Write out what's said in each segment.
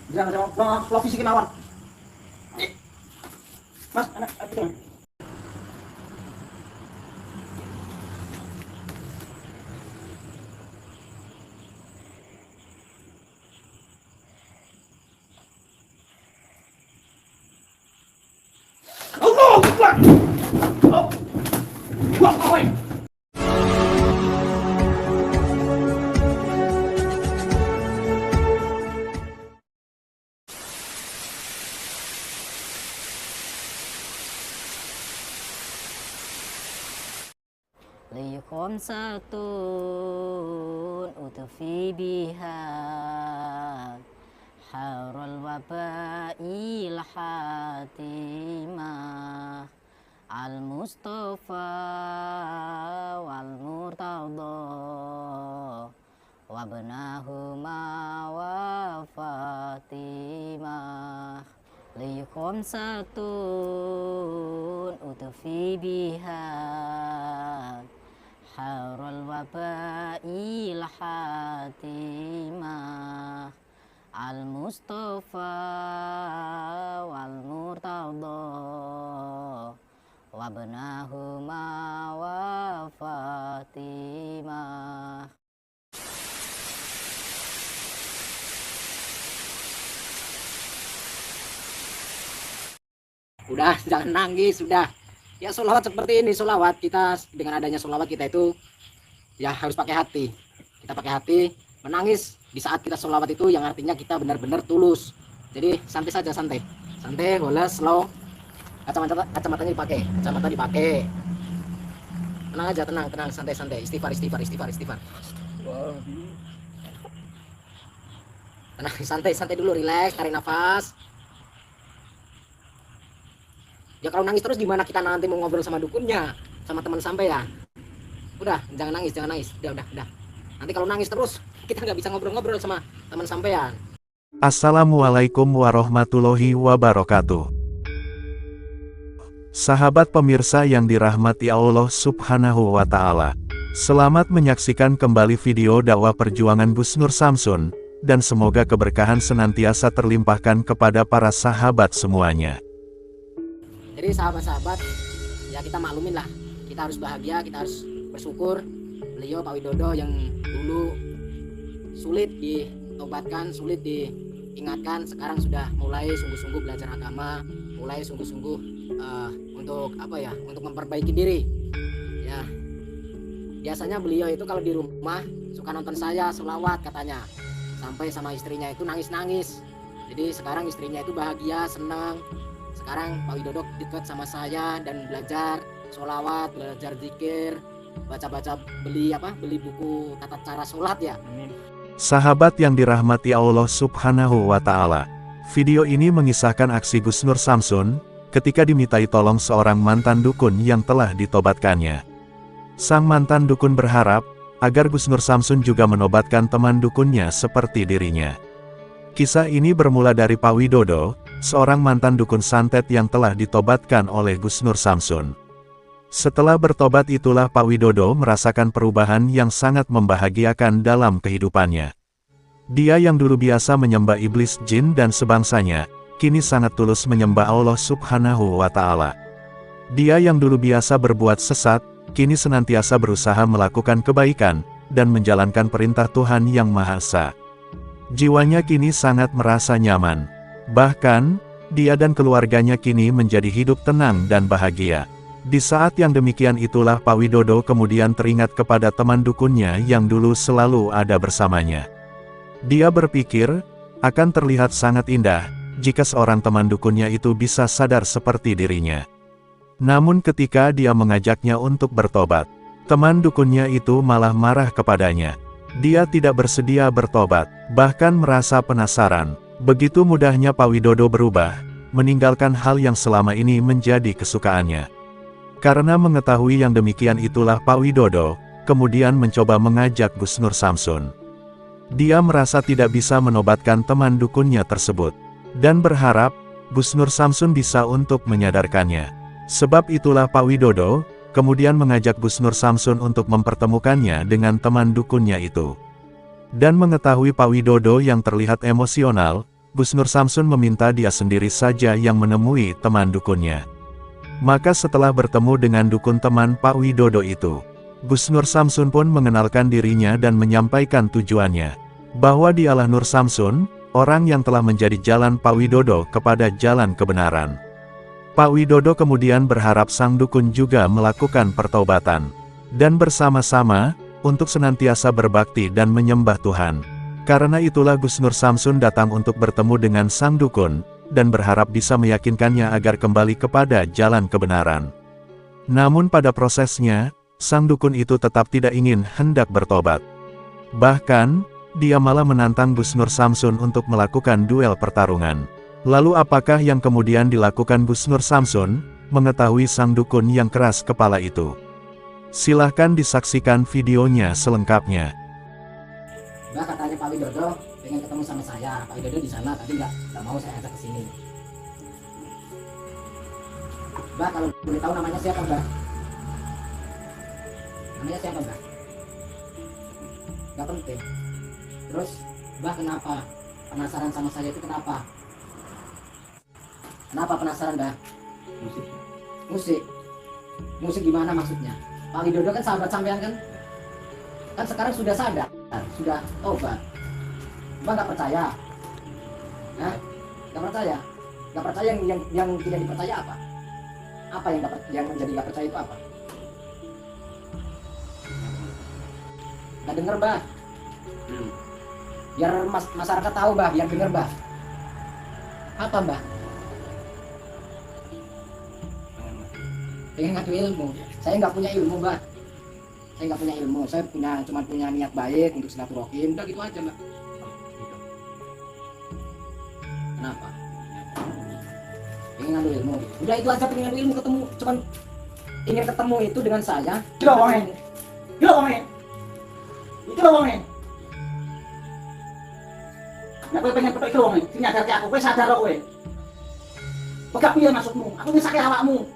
Jangan vlog fisikin lawan. Mas, anak itu. Allah Akbar. Likum satun utfi biha harul wabail hatimah al mustafa wal murtada wabnahuma wa fatimah likum satun utfi biha harul wabail hatimah al mustafa wal murtada wabnahuma wa fatimah. Udah, jangan nangis, sudah. Ya sholawat seperti ini, sholawat kita dengan adanya sholawat kita itu ya harus pakai hati. Kita pakai hati, menangis di saat kita sholawat itu yang artinya kita benar-benar tulus. Jadi santai saja, santai, boleh slow. Kacamatanya dipakai, kacamata dipakai. Tenang aja, tenang, santai, istighfar. Tenang, santai dulu, relax, tarik nafas. Ya kalau nangis terus gimana kita nanti mau ngobrol sama dukunnya, sama teman sampai ya. Udah, jangan nangis. Udah. Nanti kalau nangis terus kita nggak bisa ngobrol-ngobrol sama teman sampean. Assalamualaikum warahmatullahi wabarakatuh. Sahabat pemirsa yang dirahmati Allah Subhanahu wa Ta'ala, selamat menyaksikan kembali video dakwah perjuangan Gus Nur Samsun, dan semoga keberkahan senantiasa terlimpahkan kepada para sahabat semuanya. Jadi sahabat-sahabat, ya kita maklumin lah, kita harus bahagia, kita harus bersyukur. Beliau Pak Widodo yang dulu sulit ditobatkan, sulit diingatkan, sekarang sudah mulai sungguh-sungguh belajar agama, mulai sungguh-sungguh untuk untuk memperbaiki diri. Ya, biasanya beliau itu kalau di rumah suka nonton saya sholawat katanya, sampai sama istrinya itu nangis-nangis. Jadi sekarang istrinya itu bahagia, senang. Sekarang Pak Widodo dekat sama saya dan belajar sholawat, belajar zikir, baca-baca, beli buku tata cara sholat ya. Sahabat yang dirahmati Allah Subhanahu wa Ta'ala, video ini mengisahkan aksi Gus Nur Samsun ketika dimintai tolong seorang mantan dukun yang telah ditobatkannya. Sang mantan dukun berharap agar Gus Nur Samsun juga menobatkan teman dukunnya seperti dirinya. Kisah ini bermula dari Pak Widodo, seorang mantan dukun santet yang telah ditobatkan oleh Gus Nur Samsun. Setelah bertobat itulah Pak Widodo merasakan perubahan yang sangat membahagiakan dalam kehidupannya. Dia yang dulu biasa menyembah iblis, jin dan sebangsanya, kini sangat tulus menyembah Allah Subhanahu wa Ta'ala. Dia yang dulu biasa berbuat sesat, kini senantiasa berusaha melakukan kebaikan dan menjalankan perintah Tuhan Yang Maha Esa. Jiwanya kini sangat merasa nyaman. Bahkan, dia dan keluarganya kini menjadi hidup tenang dan bahagia. Di saat yang demikian itulah Pak Widodo kemudian teringat kepada teman dukunnya yang dulu selalu ada bersamanya. Dia berpikir, akan terlihat sangat indah, jika seorang teman dukunnya itu bisa sadar seperti dirinya. Namun ketika dia mengajaknya untuk bertobat, teman dukunnya itu malah marah kepadanya. Dia tidak bersedia bertobat, bahkan merasa penasaran. Begitu mudahnya Pak Widodo berubah, meninggalkan hal yang selama ini menjadi kesukaannya. Karena mengetahui yang demikian itulah Pak Widodo kemudian mencoba mengajak Gus Nur Samsun. Dia merasa tidak bisa menobatkan teman dukunnya tersebut, dan berharap Gus Nur Samsun bisa untuk menyadarkannya. Sebab itulah Pak Widodo kemudian mengajak Gus Nur Samsun untuk mempertemukannya dengan teman dukunnya itu. Dan mengetahui Pak Widodo yang terlihat emosional, Gus Nur Samsun meminta dia sendiri saja yang menemui teman dukunnya. Maka setelah bertemu dengan dukun teman Pak Widodo itu, Gus Nur Samsun pun mengenalkan dirinya dan menyampaikan tujuannya, bahwa dialah Nur Samsun, orang yang telah menjadi jalan Pak Widodo kepada jalan kebenaran. Pak Widodo kemudian berharap sang dukun juga melakukan pertaubatan, dan bersama-sama, untuk senantiasa berbakti dan menyembah Tuhan. Karena itulah Gus Nur Samsun datang untuk bertemu dengan sang dukun, dan berharap bisa meyakinkannya agar kembali kepada jalan kebenaran. Namun pada prosesnya, sang dukun itu tetap tidak ingin hendak bertobat. Bahkan, dia malah menantang Gus Nur Samsun untuk melakukan duel pertarungan. Lalu apakah yang kemudian dilakukan Gus Nur Samsun, mengetahui sang dukun yang keras kepala itu? Silahkan disaksikan videonya selengkapnya. Mbak katanya Pak Widodo pengen ketemu sama saya. Pak Widodo di sana tapi nggak mau saya ajak ke sini. Mbak kalau boleh tahu namanya siapa Mbak? Namanya siapa Mbak? Nggak penting. Terus Mbak kenapa penasaran sama saya itu kenapa? Kenapa penasaran Mbak? Musik. Musik gimana maksudnya? Pak Widodo kan sahabat sampean kan? Kan sekarang sudah sadar, sudah tobat. Mbak nggak percaya? Hah? Nggak percaya? Nggak percaya yang tidak dipercaya apa? Apa yang menjadi nggak percaya itu apa? Nggak denger Mbak? Biar masyarakat tahu Mbak, biar denger Mbak. Apa Mbak? Pengen ngadu ilmu. Saya nggak punya ilmu Mbak. Saya nggak punya ilmu. Saya cuma punya niat baik untuk silaturahim. Udah gitu aja Mbak. Kenapa? Pengen ngadu ilmu. Udah itu aja, pengen ngadu ilmu, ketemu. Cuman ingin ketemu itu dengan saya. Gila wongin. Gila wongin. Gila wongin. Nek kowe pengen petuk wongin, sing nyadarke aku, kowe sadar kok kowe. Pegat piye maksudmu? Aku ngesake awakmu.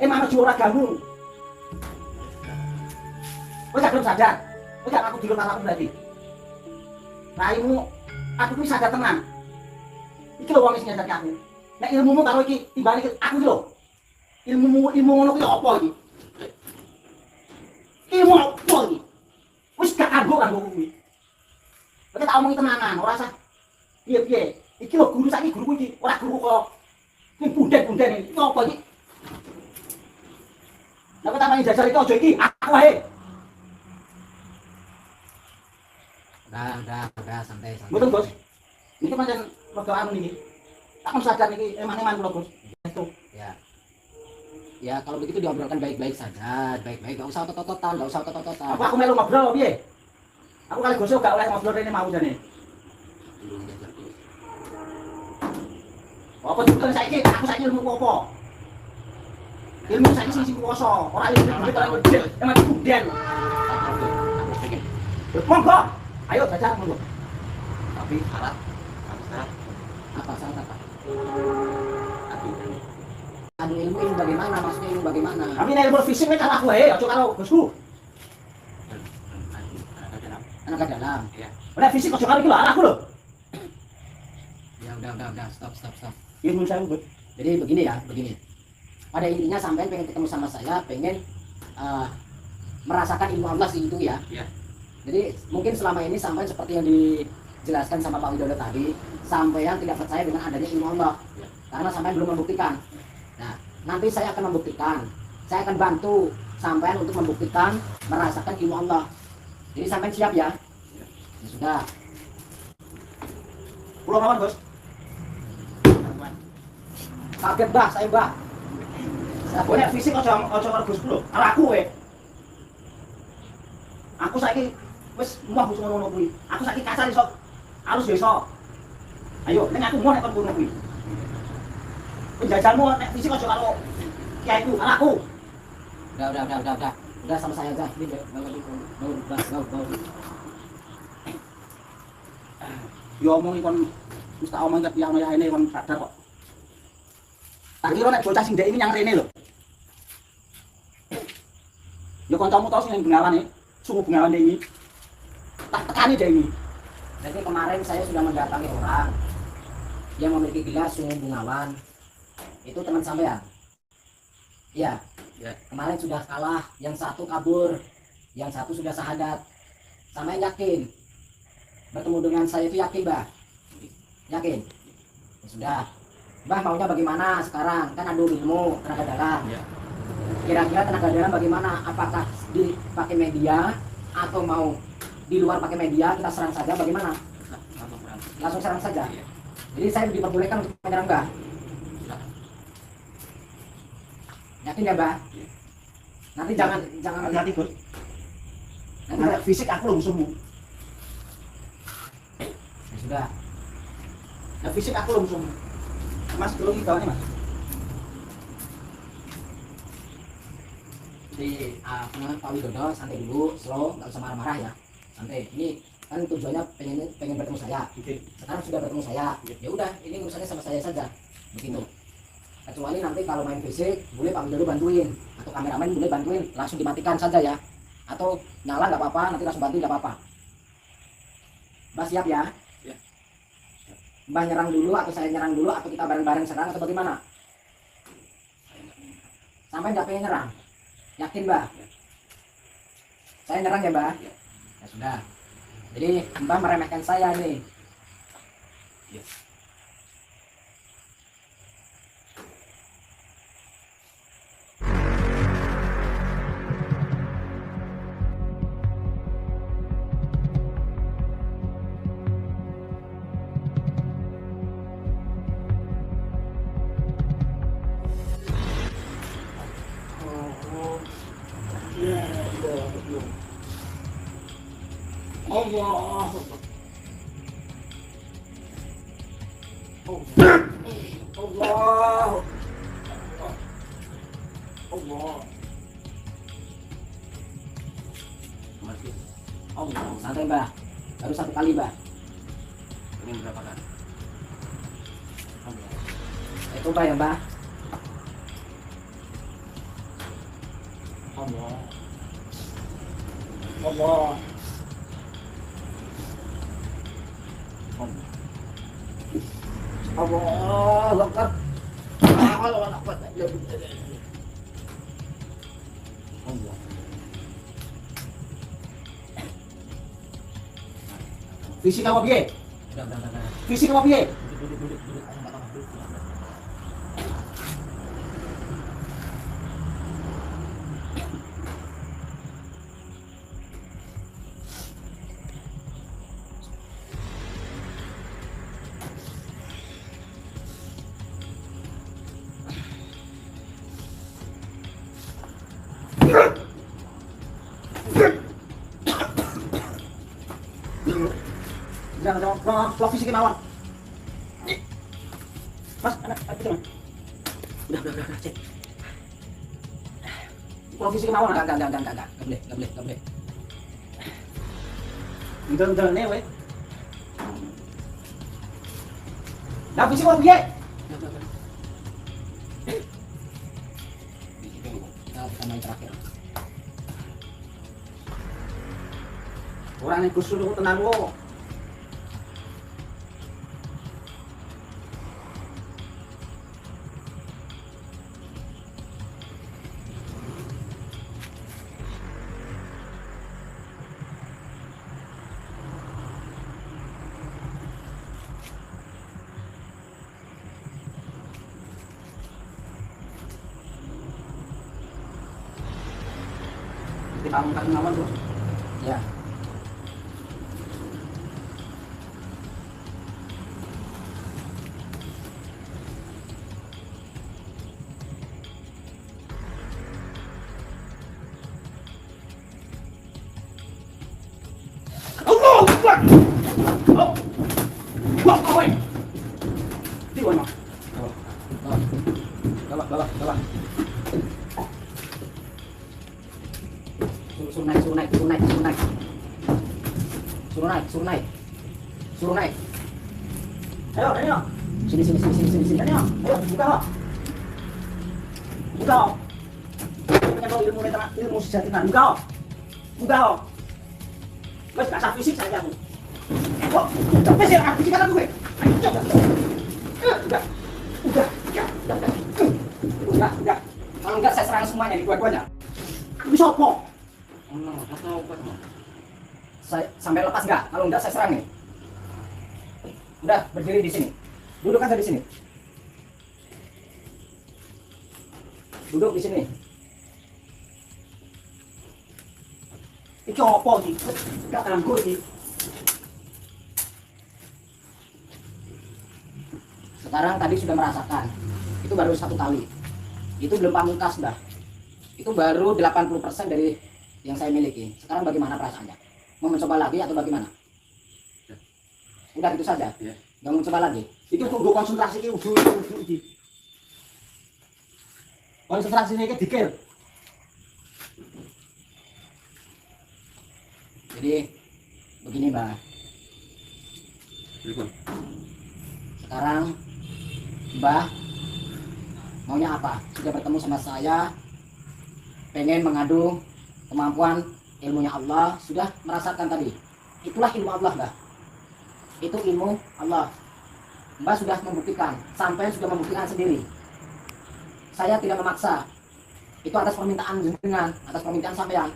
Emang ana jiwa ragamu. Kowe gak belum sadar. Kowe gak aku dilur awakmu berarti. Raimu, aku kuwi sadar tenan. Iki lho wong sing nyadarke aku. Nek ilmumu karo iki timbali aku iki lho. Ilmu ngono kuwi apa iki? Ilmu apa iki? Wis gak kanggo kuwi. Kowe tak omongi tenanan, ora usah piye-piye. Iki lho guru saiki guruku iki, ora guru kok. Sing bunden-bunden iki apa iki? Nek tak main jajal iki aja iki, aku wae. Udah santai. Betul Bos. Ini pancen rada anu niki. Tak kon sadar niki eman-eman kula Bos. Itu. Ya kalau begitu diobrolkan baik-baik saja, baik-baik, enggak usah otot-ototan, enggak usah otot-ototan. Aku melu ngobrol piye? Aku kali gosok gak oleh ngobrol rene mau jane. Apa tujuan saiki? Aku saiki ilmu apa? Ilmu saiki sing kuwasa, ora ilmu duit ora gede, emang bunden. Monggo. Ayo belajar monggo. Tapi syarat. Apa syarat apa? Adu ilmu bagaimana? Maksudnya ilmu bagaimana? Kami ilmu fisik karo aku wae, aja karo bosku. Anak dalam. Iya. Udah fisik aja karo iki lho, anakku lho. Ya udah, stop. Ilmu saya, Bu. Jadi begini ya, begini. Pada intinya sampean pengen ketemu sama saya, pengen merasakan ilmu Allah itu ya. Iya. Jadi mungkin selama ini sampean seperti yang dijelaskan sama Pak Widodo tadi, sampean tidak percaya dengan adanya ilmu Allah. Ya. Karena sampean belum membuktikan. Nah, nanti saya akan membuktikan. Saya akan bantu sampean untuk membuktikan merasakan ilmu Allah. Jadi sampean siap ya? Ya. Ya sudah. Pulang kawan, Bos. Kaget Bah, saya Bah. Saya punya fisik aja karo Bosku lho. Karo aku kowe. Aku saiki wis muah wis ngono kuwi. Aku saiki kasar iso. Halus ya iso. Ayo, nek aku mau nek kon ngono kuwi. Penjajalmu nek fisik aja karo kiaiku, anakku. Udah. Udah sama saya aja. Ini bau. Yo omongi kon mesti omongi ke pihak ayahne kon sadar kok. Tak kira nek bocah sing ndek iki nyang rene lho. Ya kancamu tau sing Bengawan nih. Suku Bengawan deh ini. Tak tekani deh ini. Jadi kemarin saya sudah mendatangi orang yang memiliki gelar Sungai Bengawan. Itu teman sampean. Iya. Ya. Kemarin sudah kalah, yang satu kabur, yang satu sudah syahadat. Sampean yakin bertemu dengan saya itu yakin, Mbah? Yakin? Ya sudah. Mbah maunya bagaimana sekarang? Kan ada ilmu tenaga dalam. Ya. Kira-kira tenaga dalam bagaimana? Apakah dipakai media atau mau di luar pakai media? Kita serang saja bagaimana? Langsung serang saja. Iya. Jadi saya diperbolehkan untuk menyerang, Mbah. Yakin ya, Mbah? Iya. Nanti jangan Hati-hati, Gus. nanti Nah, fisik aku loh musuhmu. ya sudah. Nah, fisik aku loh musuhmu. Mas, tolong ini kawannya, Mas. Jadi Pak Widodo santai dulu, slow, nggak usah marah-marah ya. Santai. Ini kan tujuannya pengen bertemu saya. Oke. Sekarang sudah bertemu saya. Ya udah, ini urusannya sama saya saja. Begitu. Kecuali nanti kalau main fisik, boleh Pak Widodo bantuin, atau kameramen boleh bantuin, langsung dimatikan saja ya. Atau nyala nggak apa-apa, nanti langsung bantu nggak apa-apa. Mbah siap ya? Ya. Mbah nyerang dulu atau saya nyerang dulu atau kita bareng-bareng serang atau bagaimana? Sampai nggak pengen nyerang? Yakin, Mbah? Saya nyerang ya, Mbah? Ya sudah. Jadi Mbah meremehkan saya nih. Yes. Allah. Allah. Allah. Allah, santai, Mbah. Baru satu kali, Mbah. Ini berapa kali? Saya coba ya, Mbah. Allah. Allah. Allah Akbar. Allah Akbar. Allah. Fisik apa piye? Udah. Fisik apa piye? Duduk. Jangan fisiknya mawon. Mas, anak itu mas. Udah, cek. Kalau fisiknya mawon, Enggak boleh. Enggak nih, weh. Nah, fisik mau piye? Kita main terakhir. Orang yang kusur itu tenang lo. Kita angkat nama tuh. Ya. Allah Akbar. Oh. Wah, apa ini? Di mana? Bawah. Suruh naik. Ayo. Sini. Ayo, buka. Buka. kalau ilmu sejatinan. Enggak. Wes gak fisik saya kamu. Kok udah wes ya fisik kan gue. Ayo coba. Udah. Kalau enggak saya serang semuanya di dua-duanya. Ini sopo? Saya sampai lepas enggak? Kalau enggak saya serang nih. Udah berdiri di sini. Duduk aja di sini. Duduk di sini. Iki opo iki? Gak ganggu iki. Sekarang tadi sudah merasakan. Itu baru 1 kali. Itu belum pamungkas, Mbah. Itu baru 80% dari yang saya miliki. Sekarang bagaimana perasaannya? Mau mencoba lagi atau bagaimana? Udah itu saja. Ya. Gak mau coba lagi. Itu untuk konsentrasi iki iki. Konsentrasinya iki dikir. Jadi begini, Mbak. Sekarang Mbah maunya apa? Sudah bertemu sama saya, pengen mengadu kemampuan ilmunya Allah, sudah merasakan tadi. Itulah ilmu Allah, Mbah. Itu ilmu Allah. Mbah sudah membuktikan, sampai sudah membuktikan sendiri. Saya tidak memaksa. Itu atas permintaan jenengan, atas permintaan sampean.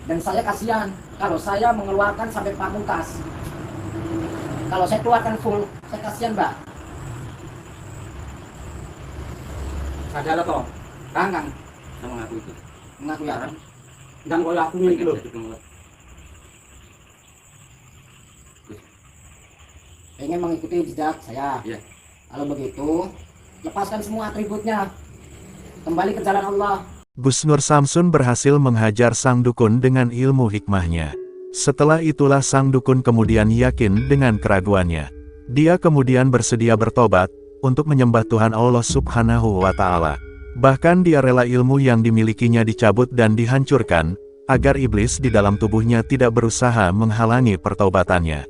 Dan saya kasihan kalau saya mengeluarkan sampai pamungkas. Kalau saya keluarkan full, saya kasihan, Mbak. Sadar toh? Kang. Saya mengaku itu. Mengaku ya. Dan kalau aku ini loh. Pengen mengikuti jejak saya. Ya. Kalau begitu, lepaskan semua atributnya. Kembali ke jalan Allah. Gus Nur Samsun berhasil menghajar sang dukun dengan ilmu hikmahnya. Setelah itulah sang dukun kemudian yakin dengan keraguannya. Dia kemudian bersedia bertobat, untuk menyembah Tuhan Allah Subhanahu wa Ta'ala. Bahkan dia rela ilmu yang dimilikinya dicabut dan dihancurkan, agar iblis di dalam tubuhnya tidak berusaha menghalangi pertaubatannya.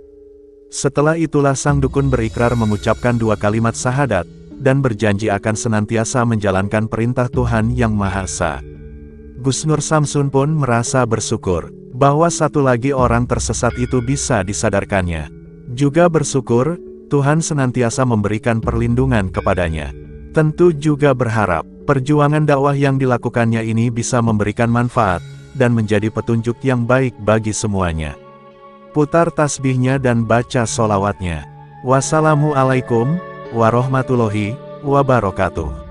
Setelah itulah sang dukun berikrar mengucapkan 2 kalimat syahadat, dan berjanji akan senantiasa menjalankan perintah Tuhan Yang Maha Esa. Gus Nur Samsun pun merasa bersyukur, bahwa satu lagi orang tersesat itu bisa disadarkannya. Juga bersyukur, Tuhan senantiasa memberikan perlindungan kepadanya. Tentu juga berharap, perjuangan dakwah yang dilakukannya ini bisa memberikan manfaat, dan menjadi petunjuk yang baik bagi semuanya. Putar tasbihnya dan baca sholawatnya. Wassalamualaikum warahmatullahi wabarakatuh.